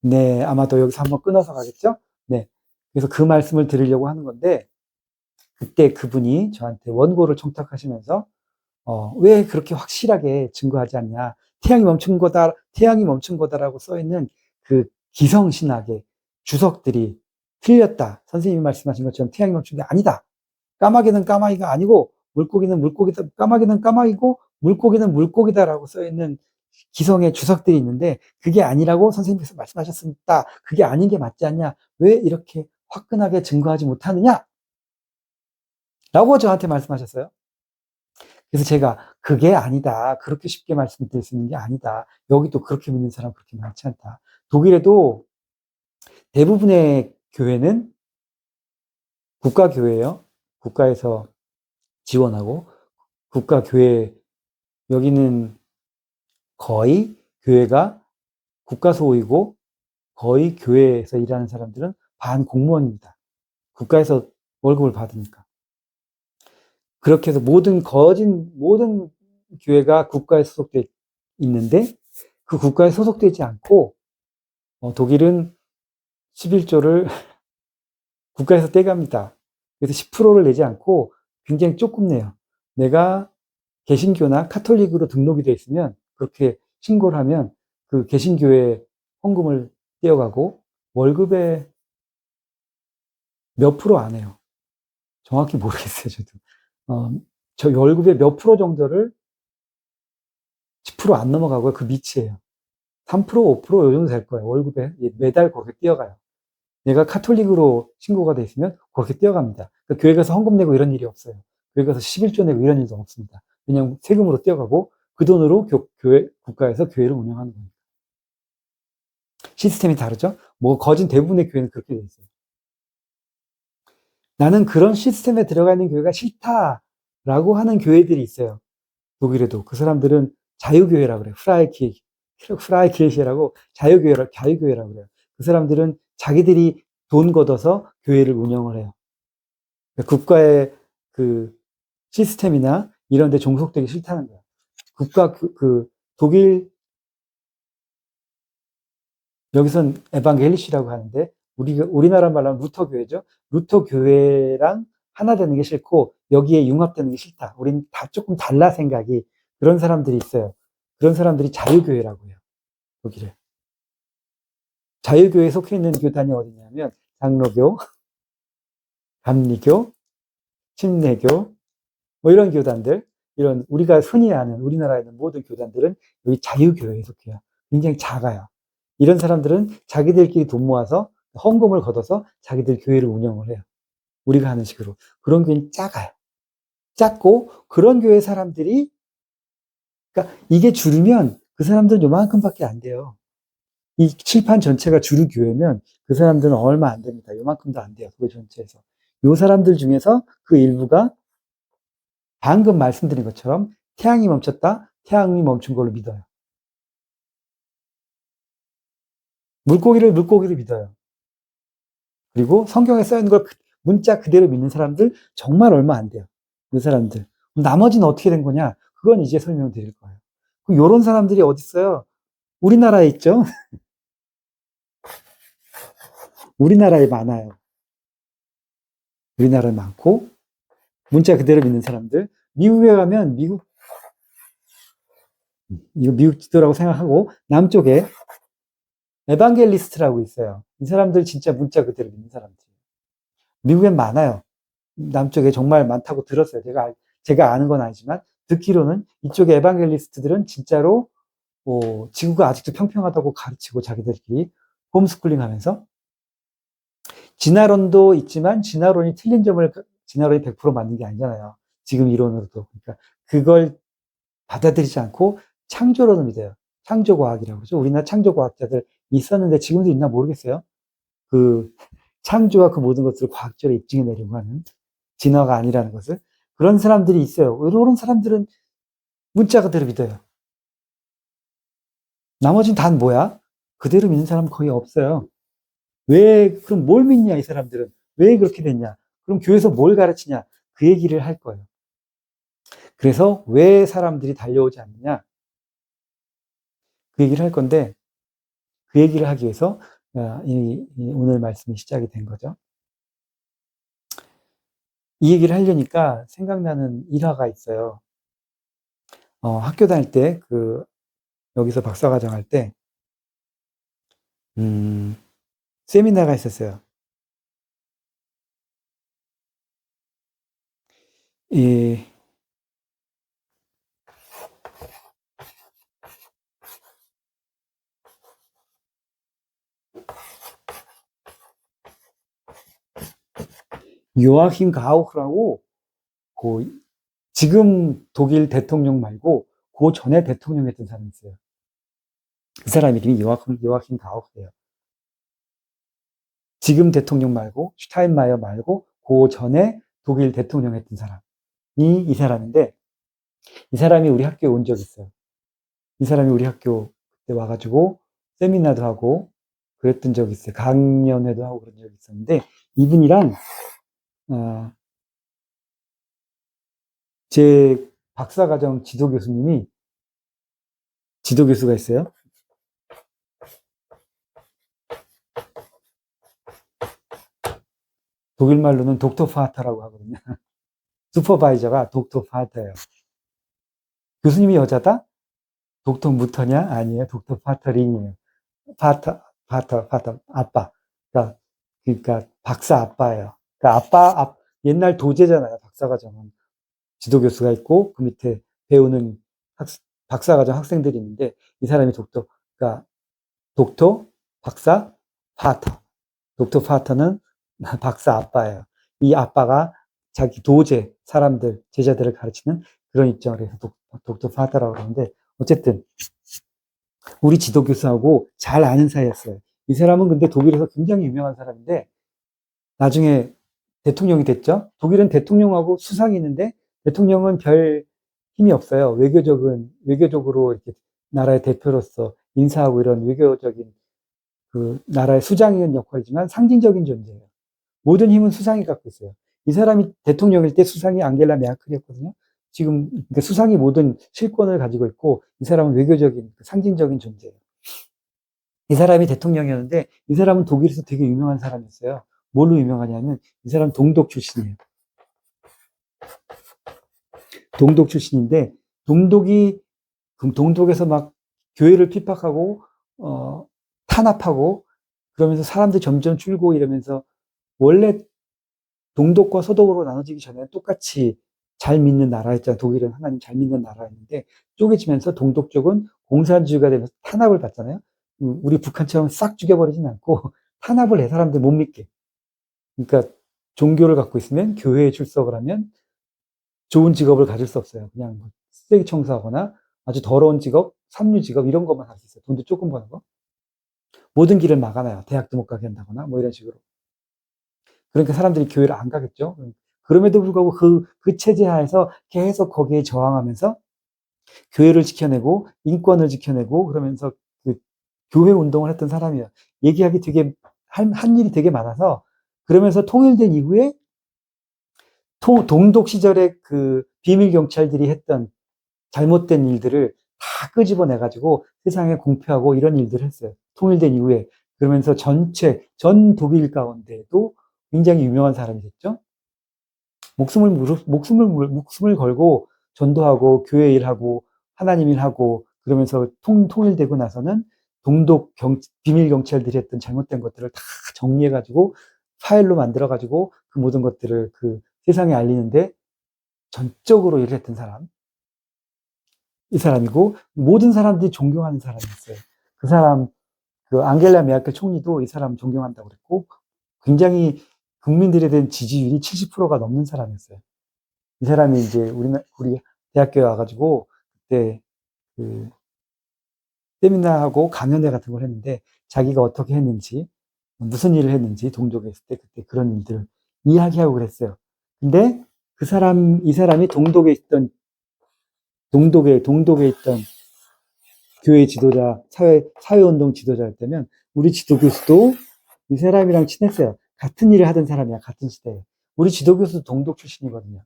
네, 아마도 여기서 한번 끊어서 가겠죠? 네. 그래서 그 말씀을 드리려고 하는 건데, 그때 그분이 저한테 원고를 청탁하시면서, 왜 그렇게 확실하게 증거하지 않냐. 태양이 멈춘 거다라고 써있는 그 기성신학의 주석들이 틀렸다. 선생님이 말씀하신 것처럼 태양이 멈춘 게 아니다. 까마귀는 까마귀가 아니고, 물고기는 물고기다. 까마귀는 까마귀고, 물고기는 물고기다라고 써있는 기성의 주석들이 있는데, 그게 아니라고 선생님께서 말씀하셨습니다. 그게 아닌 게 맞지 않냐? 왜 이렇게 화끈하게 증거하지 못하느냐? 라고 저한테 말씀하셨어요. 그래서 제가 그게 아니다. 그렇게 쉽게 말씀드릴 수 있는 게 아니다. 여기도 그렇게 믿는 사람 그렇게 많지 않다. 독일에도 대부분의 교회는 국가교회예요. 국가에서 지원하고 국가교회, 여기는 거의 교회가 국가 소유이고 거의 교회에서 일하는 사람들은 반공무원입니다. 국가에서 월급을 받으니까. 그렇게 해서 모든 교회가 국가에 소속돼 있는데 그 국가에 소속되지 않고 독일은 11조를 국가에서 떼갑니다. 그래서 10%를 내지 않고 굉장히 조금 내요. 내가 개신교나 카톨릭으로 등록이 돼 있으면 그렇게 신고를 하면 그 개신교회 헌금을 떼어가고 월급의 몇 프로 안 해요. 정확히 모르겠어요, 저도. 저 월급의 몇 프로 정도를 10%안 넘어가고요. 그 밑이에요. 3%, 5%요 정도 될 거예요. 월급에 매달 그렇게 뛰어가요. 내가 카톨릭으로 신고가 돼 있으면 그렇게 뛰어갑니다. 그러니까 교회 가서 헌금 내고 이런 일이 없어요. 교회 가서 11조 내고 이런 일도 없습니다. 그냥 세금으로 뛰어가고 그 돈으로 국가에서 교회를 운영하는 겁니다. 시스템이 다르죠? 뭐 거진 대부분의 교회는 그렇게 돼 있어요. 나는 그런 시스템에 들어가 있는 교회가 싫다라고 하는 교회들이 있어요. 독일에도. 그 사람들은 자유교회라고 그래요. 프라이키르시라고 자유교회라고 그래요. 그 사람들은 자기들이 돈 걷어서 교회를 운영을 해요. 국가의 그 시스템이나 이런 데 종속되기 싫다는 거예요. 독일, 여기선 에반겔리시라고 하는데, 우리나라 말로 하면 루터교회죠. 루터교회랑 하나 되는 게 싫고, 여기에 융합되는 게 싫다. 우린 다 조금 달라 생각이, 그런 사람들이 있어요. 그런 사람들이 자유교회라고 해요. 독일에. 자유교회에 속해 있는 교단이 어디냐면, 장로교, 감리교, 침례교, 뭐 이런 교단들, 이런 우리가 흔히 아는 우리나라에 있는 모든 교단들은 여기 자유교회에 속해요. 굉장히 작아요. 이런 사람들은 자기들끼리 돈 모아서 헌금을 걷어서 자기들 교회를 운영을 해요. 우리가 하는 식으로. 그런 교회는 작아요. 작고 그런 교회 사람들이, 그러니까 이게 줄이면 그 사람들은 요만큼밖에 안 돼요. 이 칠판 전체가 주류 교회면 그 사람들은 얼마 안 됩니다. 요만큼도 안 돼요. 교회 전체에서. 요 사람들 중에서 그 일부가 방금 말씀드린 것처럼 태양이 멈췄다, 태양이 멈춘 걸로 믿어요. 물고기를 믿어요. 그리고 성경에 써 있는 걸 문자 그대로 믿는 사람들 정말 얼마 안 돼요. 그 사람들. 나머지는 어떻게 된 거냐? 그건 이제 설명드릴 거예요. 이런 사람들이 어디 있어요? 우리나라에 있죠? 우리나라에 많아요. 우리나라에 많고, 문자 그대로 믿는 사람들. 미국에 가면 이거 미국 지도라고 생각하고, 남쪽에 에반겔리스트라고 있어요. 이 사람들 진짜 문자 그대로 믿는 사람들. 미국엔 많아요. 남쪽에 정말 많다고 들었어요. 제가 아는 건 아니지만, 듣기로는 이쪽의 에반겔리스트들은 진짜로, 지구가 아직도 평평하다고 가르치고 자기들끼리 홈스쿨링 하면서, 진화론도 있지만, 진화론이 100% 맞는 게 아니잖아요. 지금 이론으로도. 그러니까, 그걸 받아들이지 않고 창조론을 믿어요. 창조과학이라고 그러죠. 우리나라 창조과학자들 있었는데 지금도 있나 모르겠어요. 그 창조와 그 모든 것들을 과학적으로 입증해내려고 하는, 진화가 아니라는 것을. 그런 사람들이 있어요. 이런 사람들은 문자 그대로 믿어요. 나머지는 다 뭐야? 그대로 믿는 사람은 거의 없어요. 그럼 뭘 믿냐, 이 사람들은? 왜 그렇게 됐냐? 그럼 교회에서 뭘 가르치냐? 그 얘기를 할 거예요. 그래서 왜 사람들이 달려오지 않느냐? 그 얘기를 할 건데, 그 얘기를 하기 위해서 오늘 말씀이 시작이 된 거죠. 이 얘기를 하려니까 생각나는 일화가 있어요. 학교 다닐 때, 여기서 박사과정 할 때, 세미나가 있었어요. 이, 요아힘 가우흐라고, 지금 독일 대통령 말고, 그 전에 대통령 했던 사람이 있어요. 그 사람 이름이 요아힘 가우흐예요. 지금 대통령 말고, 슈타인마이어 말고, 그 전에 독일 대통령 했던 사람이 이 사람인데, 이 사람이 우리 학교에 온 적이 있어요. 이 사람이 우리 학교 때 와가지고 세미나도 하고 그랬던 적이 있어요. 강연회도 하고 그런 적이 있었는데 이분이랑 제 박사과정 지도교수가 있어요. 독일 말로는 독터 파터라고 하거든요. 슈퍼바이저가 독터 파터예요. 교수님이 여자다? 독터 무터냐? 아니에요. 독터 파터링이에요. 파터, 아빠. 그러니까 박사 아빠예요. 옛날 도제잖아요. 박사과정은. 지도교수가 있고, 그 밑에 배우는 박사과정 학생들이 있는데, 이 사람이 그러니까 독터, 박사, 파터. 독터 파터는 박사 아빠예요. 이 아빠가 자기 제자들을 가르치는 그런 입장을 해서 독터 파터라고 그러는데, 어쨌든, 우리 지도교수하고 잘 아는 사이였어요. 이 사람은 근데 독일에서 굉장히 유명한 사람인데, 나중에 대통령이 됐죠. 독일은 대통령하고 수상이 있는데, 대통령은 별 힘이 없어요. 외교적으로 이렇게 나라의 대표로서 인사하고 이런 외교적인 나라의 수장인 역할이지만 상징적인 존재예요. 모든 힘은 수상이 갖고 있어요. 이 사람이 대통령일 때 수상이 앙겔라 메르켈이었거든요. 지금 그러니까 수상이 모든 실권을 가지고 있고 이 사람은 외교적인 상징적인 존재예요. 이 사람이 대통령이었는데 이 사람은 독일에서 되게 유명한 사람이었어요. 뭘로 유명하냐면 이 사람 동독 출신이에요. 동독 출신인데 동독에서 막 교회를 핍박하고 탄압하고 그러면서 사람들이 점점 줄고 이러면서 원래 동독과 서독으로 나눠지기 전에 똑같이 잘 믿는 나라였잖아요. 독일은 하나님 잘 믿는 나라였는데 쪼개지면서 동독 쪽은 공산주의가 되면서 탄압을 받잖아요. 우리 북한처럼 싹 죽여버리진 않고 탄압을 해 사람들 못 믿게. 그러니까 종교를 갖고 있으면 교회에 출석을 하면 좋은 직업을 가질 수 없어요. 그냥 쓰레기 청소하거나 아주 더러운 직업, 삼류 직업 이런 것만 할 수 있어요. 돈도 조금 버는 거. 모든 길을 막아놔요. 대학도 못 가게 한다거나 뭐 이런 식으로. 그러니까 사람들이 교회를 안 가겠죠. 그럼에도 불구하고 그 체제 하에서 계속 거기에 저항하면서 교회를 지켜내고 인권을 지켜내고 그러면서 그 교회 운동을 했던 사람이에요. 얘기하기 한 일이 되게 많아서 그러면서 통일된 이후에 동독 시절에 그 비밀 경찰들이 했던 잘못된 일들을 다 끄집어내가지고 세상에 공표하고 이런 일들을 했어요. 통일된 이후에. 그러면서 전 독일 가운데도 굉장히 유명한 사람이 됐죠. 목숨을 걸고 전도하고 교회 일하고 하나님 일하고 그러면서 통일되고 나서는 비밀 경찰들이 했던 잘못된 것들을 다 정리해가지고 파일로 만들어가지고 그 모든 것들을 그 세상에 알리는데 전적으로 일을 했던 사람. 이 사람이고 모든 사람들이 존경하는 사람이었어요. 그 사람, 앙겔라 메르켈 총리도 이 사람 존경한다고 그랬고 굉장히 국민들에 대한 지지율이 70%가 넘는 사람이었어요. 이 사람이 이제 우리 대학교에 와가지고 그때 그 세미나하고 강연회 같은 걸 했는데 자기가 어떻게 했는지 무슨 일을 했는지 동독에 있을 때 그때 그런 일들을 이야기하고 그랬어요. 근데 이 사람이 동독에 있던 교회 지도자, 사회운동 지도자였다면 우리 지도교수도 이 사람이랑 친했어요. 같은 일을 하던 사람이야, 같은 시대에. 우리 지도교수도 동독 출신이거든요.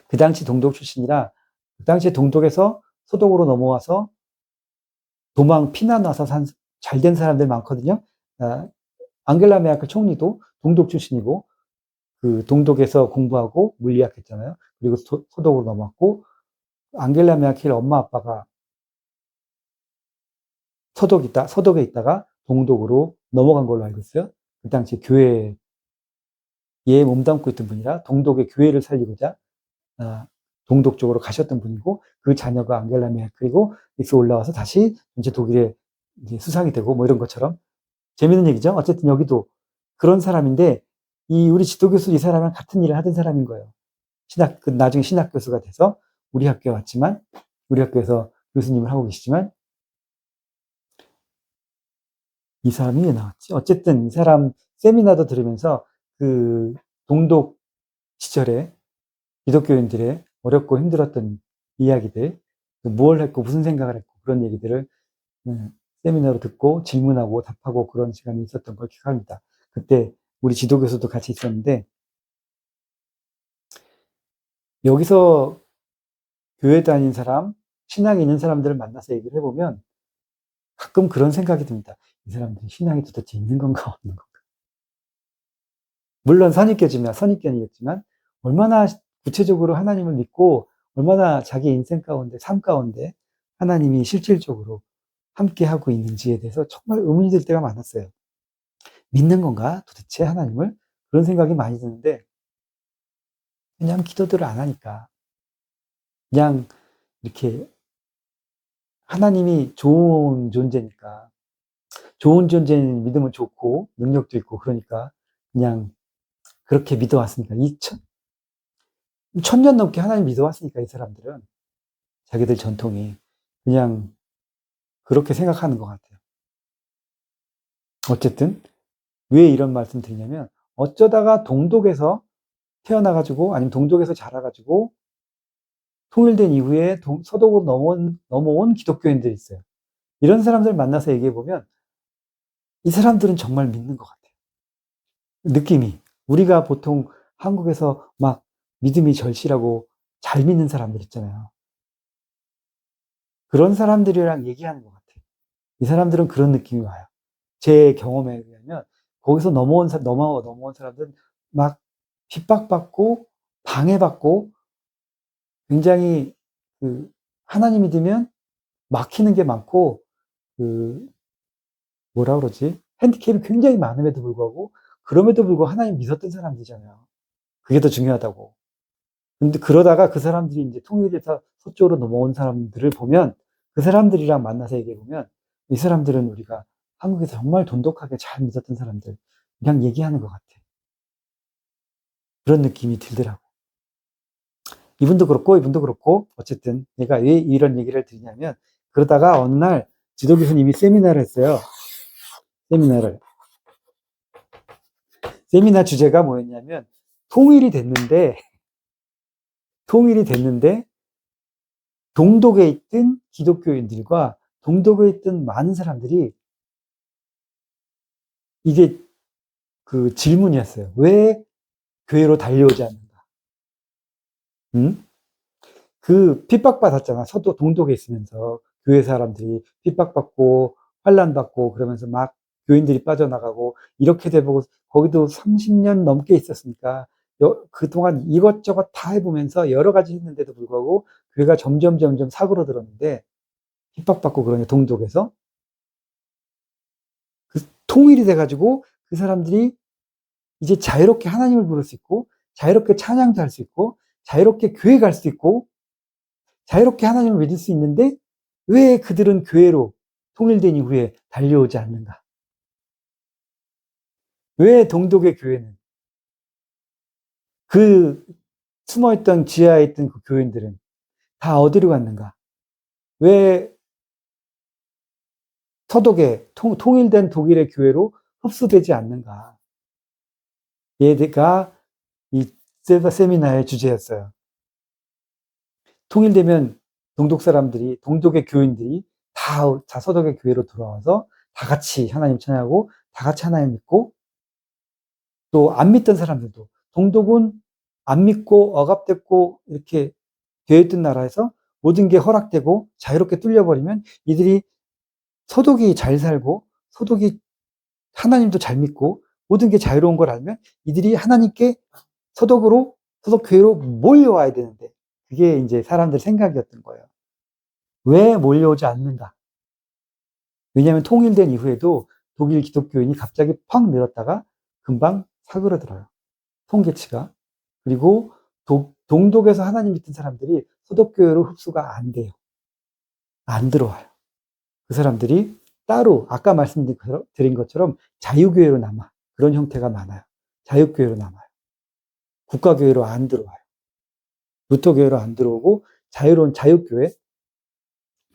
그 당시 동독 출신이라 그 당시에 동독에서 서독으로 넘어와서 피난 와서 잘된 사람들 많거든요. 앙겔라 메르켈 총리도 동독 출신이고, 그 동독에서 공부하고 물리학 했잖아요. 그리고 서독으로 넘어왔고, 앙겔라 메르켈 엄마 아빠가 서독에 있다가 동독으로 넘어간 걸로 알고 있어요. 그 당시 교회에 몸담고 있던 분이라 동독의 교회를 살리고자 동독 쪽으로 가셨던 분이고, 그 자녀가 앙겔라 메르켈이고, 여기서 올라와서 다시 전체 독일의 이제 수상이 되고 뭐 이런 것처럼 재밌는 얘기죠. 어쨌든 여기도 그런 사람인데, 우리 지도교수 이 사람이랑 같은 일을 하던 사람인 거예요. 나중에 신학 교수가 돼서 우리 학교에 왔지만, 우리 학교에서 교수님을 하고 계시지만, 이 사람이 왜 나왔지? 어쨌든 이 사람 세미나도 들으면서 그 동독 시절에 기독교인들의 어렵고 힘들었던 이야기들, 뭘 했고 무슨 생각을 했고 그런 얘기들을 세미나로 듣고 질문하고 답하고 그런 시간이 있었던 걸 기억합니다. 그때 우리 지도교수도 같이 있었는데, 여기서 교회 다니는 사람, 신앙이 있는 사람들을 만나서 얘기를 해보면 가끔 그런 생각이 듭니다. 이 사람들이 신앙이 도대체 있는 건가 없는 건가. 물론 선입견이겠지만 얼마나 구체적으로 하나님을 믿고 얼마나 자기 인생 가운데, 삶 가운데 하나님이 실질적으로 함께하고 있는지에 대해서 정말 의문이 들 때가 많았어요. 믿는 건가 도대체 하나님을? 그런 생각이 많이 드는데, 그냥 기도들을 안 하니까, 그냥 이렇게 하나님이 좋은 존재니까, 좋은 존재는 믿으면 좋고 능력도 있고 그러니까 그냥 그렇게 믿어왔으니까, 1000년 넘게 하나님 믿어왔으니까 이 사람들은 자기들 전통이 그냥 그렇게 생각하는 것 같아요. 어쨌든 왜 이런 말씀 드리냐면, 어쩌다가 동독에서 태어나가지고 아니면 동독에서 자라가지고 통일된 이후에 서독으로 넘어온 기독교인들이 있어요. 이런 사람들 만나서 얘기해보면 이 사람들은 정말 믿는 것 같아요. 느낌이. 우리가 보통 한국에서 막 믿음이 절실하고 잘 믿는 사람들 있잖아요. 그런 사람들이랑 얘기하는 것 같아요. 이 사람들은 그런 느낌이 와요. 제 경험에 의하면 거기서 넘어온 사람들은 막 핍박받고 방해받고 굉장히 하나님 믿으면 막히는 게 많고 뭐라 그러지? 핸디캡이 굉장히 많음에도 불구하고 그럼에도 불구하고 하나님 믿었던 사람들이잖아요. 그게 더 중요하다고. 근데 그러다가 그 사람들이 이제 통일돼서 서쪽으로 넘어온 사람들을 보면, 그 사람들이랑 만나서 얘기해 보면 이 사람들은 우리가 한국에서 정말 돈독하게 잘 믿었던 사람들, 그냥 얘기하는 것 같아. 그런 느낌이 들더라고. 이분도 그렇고 어쨌든 내가 왜 이런 얘기를 드리냐면, 그러다가 어느 날 지도 교수님이 세미나를 했어요. 세미나 주제가 뭐였냐면, 통일이 됐는데 동독에 있던 기독교인들과 동독에 있던 많은 사람들이, 이게 그 질문이었어요. 왜 교회로 달려오지 않는가? 응? 그 핍박받았잖아. 동독에 있으면서 교회 사람들이 핍박받고 환난받고 그러면서 막 교인들이 빠져나가고 이렇게 돼보고, 거기도 30년 넘게 있었으니까 그동안 이것저것 다 해보면서 여러 가지 했는데도 불구하고 교회가 점점 사그러들었는데, 핍박받고 그러냐 동독에서. 통일이 돼가지고 그 사람들이 이제 자유롭게 하나님을 부를 수 있고, 자유롭게 찬양도 할 수 있고, 자유롭게 교회 갈 수 있고, 자유롭게 하나님을 믿을 수 있는데 왜 그들은 교회로 통일된 이후에 달려오지 않는가? 왜 동독의 교회는, 그 숨어있던 지하에 있던 그 교인들은 다 어디로 갔는가? 왜 서독의 통일된 독일의 교회로 흡수되지 않는가? 얘가 이 세미나의 주제였어요. 통일되면 동독의 교인들이 다 서독의 교회로 돌아와서 다 같이 하나님 찬양하고 다 같이 하나님 믿고, 또 안 믿던 사람들도, 동독은 안 믿고 억압됐고 이렇게 되어 있던 나라에서 모든 게 허락되고 자유롭게 뚫려버리면 이들이 소독이 잘 살고, 소독이 하나님도 잘 믿고, 모든 게 자유로운 걸 알면 이들이 하나님께 소독교회로 몰려와야 되는데, 그게 이제 사람들 생각이었던 거예요. 왜 몰려오지 않는가? 왜냐하면 통일된 이후에도 독일 기독교인이 갑자기 팍 늘었다가 금방 사그러들어요. 통계치가. 그리고 동독에서 하나님 믿는 사람들이 소독교회로 흡수가 안 돼요. 안 들어와요. 그 사람들이 따로 아까 말씀드린 것처럼 자유교회로 남아. 그런 형태가 많아요. 자유교회로 남아요. 국가교회로 안 들어와요. 루터교회로 안 들어오고 자유로운 자유교회,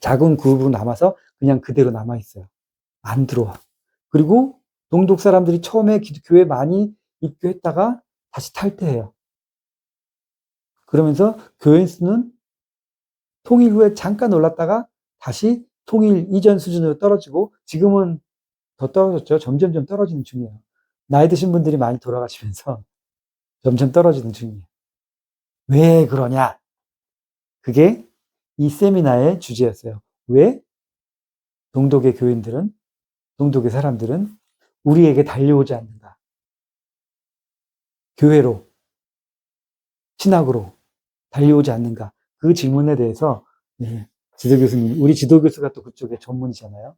작은 그룹으로 남아서 그냥 그대로 남아있어요. 안 들어와. 그리고 동독 사람들이 처음에 교회 많이 입교했다가 다시 탈퇴해요. 그러면서 교회 수는 통일 후에 잠깐 올랐다가 다시 통일 이전 수준으로 떨어지고 지금은 더 떨어졌죠. 점점 떨어지는 중이에요. 나이 드신 분들이 많이 돌아가시면서 점점 떨어지는 중이에요. 왜 그러냐? 그게 이 세미나의 주제였어요. 왜 동독의 교인들은, 동독의 사람들은 우리에게 달려오지 않는가? 교회로, 신학으로 달려오지 않는가? 그 질문에 대해서 지도교수님, 우리 지도교수가 또 그쪽에 전문이잖아요.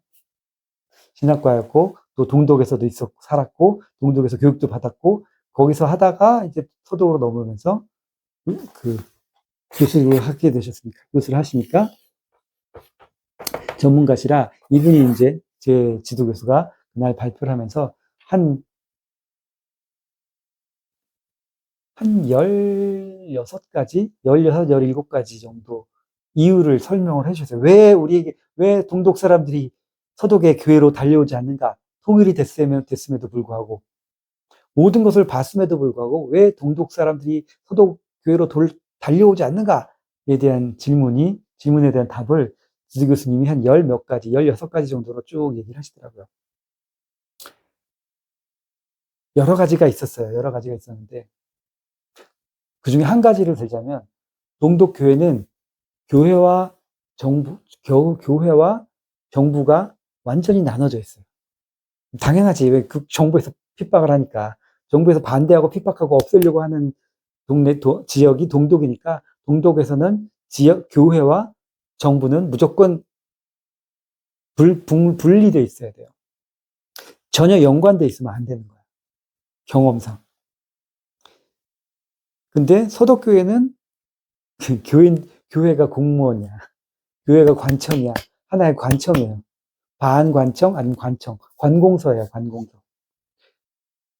신학과였고 또 동독에서도 살았고 동독에서 교육도 받았고 거기서 하다가 이제 서독으로 넘어오면서 그 교수를 하게 되셨으니까 교수를 하시니까 전문가시라 이분이 이제 제 지도교수가 그날 발표를 하면서 한 16가지, 17가지 정도 이유를 설명을 해주셨어요. 왜 동독 사람들이 서독의 교회로 달려오지 않는가? 통일이 됐음에도 불구하고, 모든 것을 봤음에도 불구하고, 왜 동독 사람들이 서독 교회로 달려오지 않는가에 대한 질문에 대한 답을 지도 교수님이 한 몇 가지, 16가지 정도로 쭉 얘기를 하시더라고요. 여러 가지가 있었어요. 여러 가지가 있었는데, 그 중에 한 가지를 들자면, 동독 교회는 교회와 정부가 완전히 나눠져 있어요. 당연하지. 왜 정부에서 핍박을 하니까. 정부에서 반대하고 핍박하고 없애려고 하는 지역이 동독이니까, 동독에서는 교회와 정부는 무조건 분리되어 있어야 돼요. 전혀 연관되어 있으면 안 되는 거예요. 경험상. 근데 서독교회는 교회가 공무원이야. 교회가 관청이야. 하나의 관청이에요. 반관청 아니면 관청. 관공서예요, 관공서.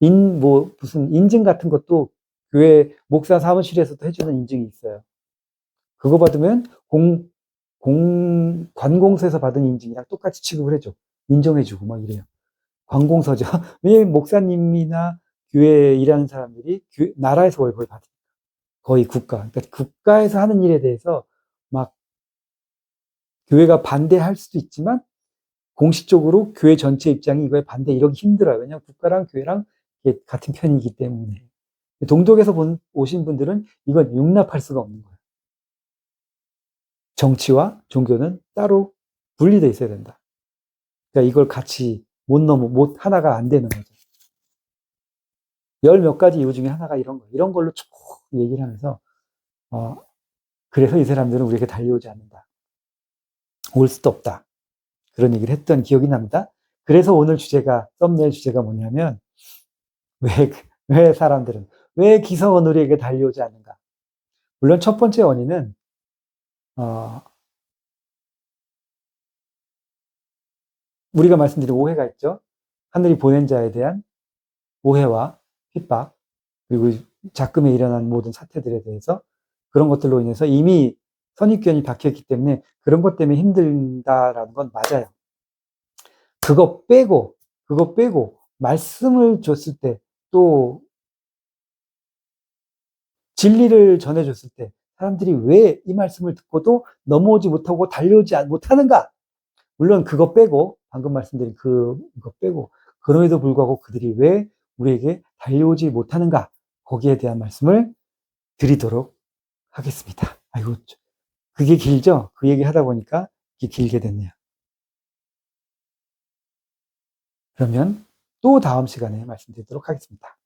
무슨 인증 같은 것도 교회 목사 사무실에서도 해주는 인증이 있어요. 그거 받으면 관공서에서 받은 인증이랑 똑같이 취급을 해줘. 인정해주고 막 이래요. 관공서죠. 왜 목사님이나 교회에 일하는 사람들이 나라에서 월급을 받으니까. 거의 그러니까 국가에서 하는 일에 대해서 막 교회가 반대할 수도 있지만 공식적으로 교회 전체 입장이 이거에 반대 이러기 힘들어요. 왜냐하면 국가랑 교회랑 같은 편이기 때문에. 동독에서 오신 분들은 이건 용납할 수가 없는 거예요. 정치와 종교는 따로 분리되어 있어야 된다. 그러니까 이걸 같이 하나가 안 되는 거죠. 몇 가지 이유 중에 하나가 이런 걸로 쭉 얘기를 하면서, 그래서 이 사람들은 우리에게 달려오지 않는다. 올 수도 없다. 그런 얘기를 했던 기억이 납니다. 그래서 오늘 썸네일 주제가 뭐냐면, 왜 사람들은, 왜 기성은 우리에게 달려오지 않는가? 물론 첫 번째 원인은, 우리가 말씀드린 오해가 있죠. 하늘이 보낸 자에 대한 오해와 핍박, 그리고 작금에 일어난 모든 사태들에 대해서 그런 것들로 인해서 이미 선입견이 박혀있기 때문에 그런 것 때문에 힘들다라는 건 맞아요. 그거 빼고 말씀을 줬을 때 또 진리를 전해줬을 때 사람들이 왜 이 말씀을 듣고도 넘어오지 못하고 달려오지 못하는가? 물론 그거 빼고 방금 말씀드린 그거 빼고 그럼에도 불구하고 그들이 왜 우리에게 달려오지 못하는가? 거기에 대한 말씀을 드리도록 하겠습니다. 아이고, 그게 길죠? 그 얘기 하다 보니까 이게 길게 됐네요. 그러면 또 다음 시간에 말씀드리도록 하겠습니다.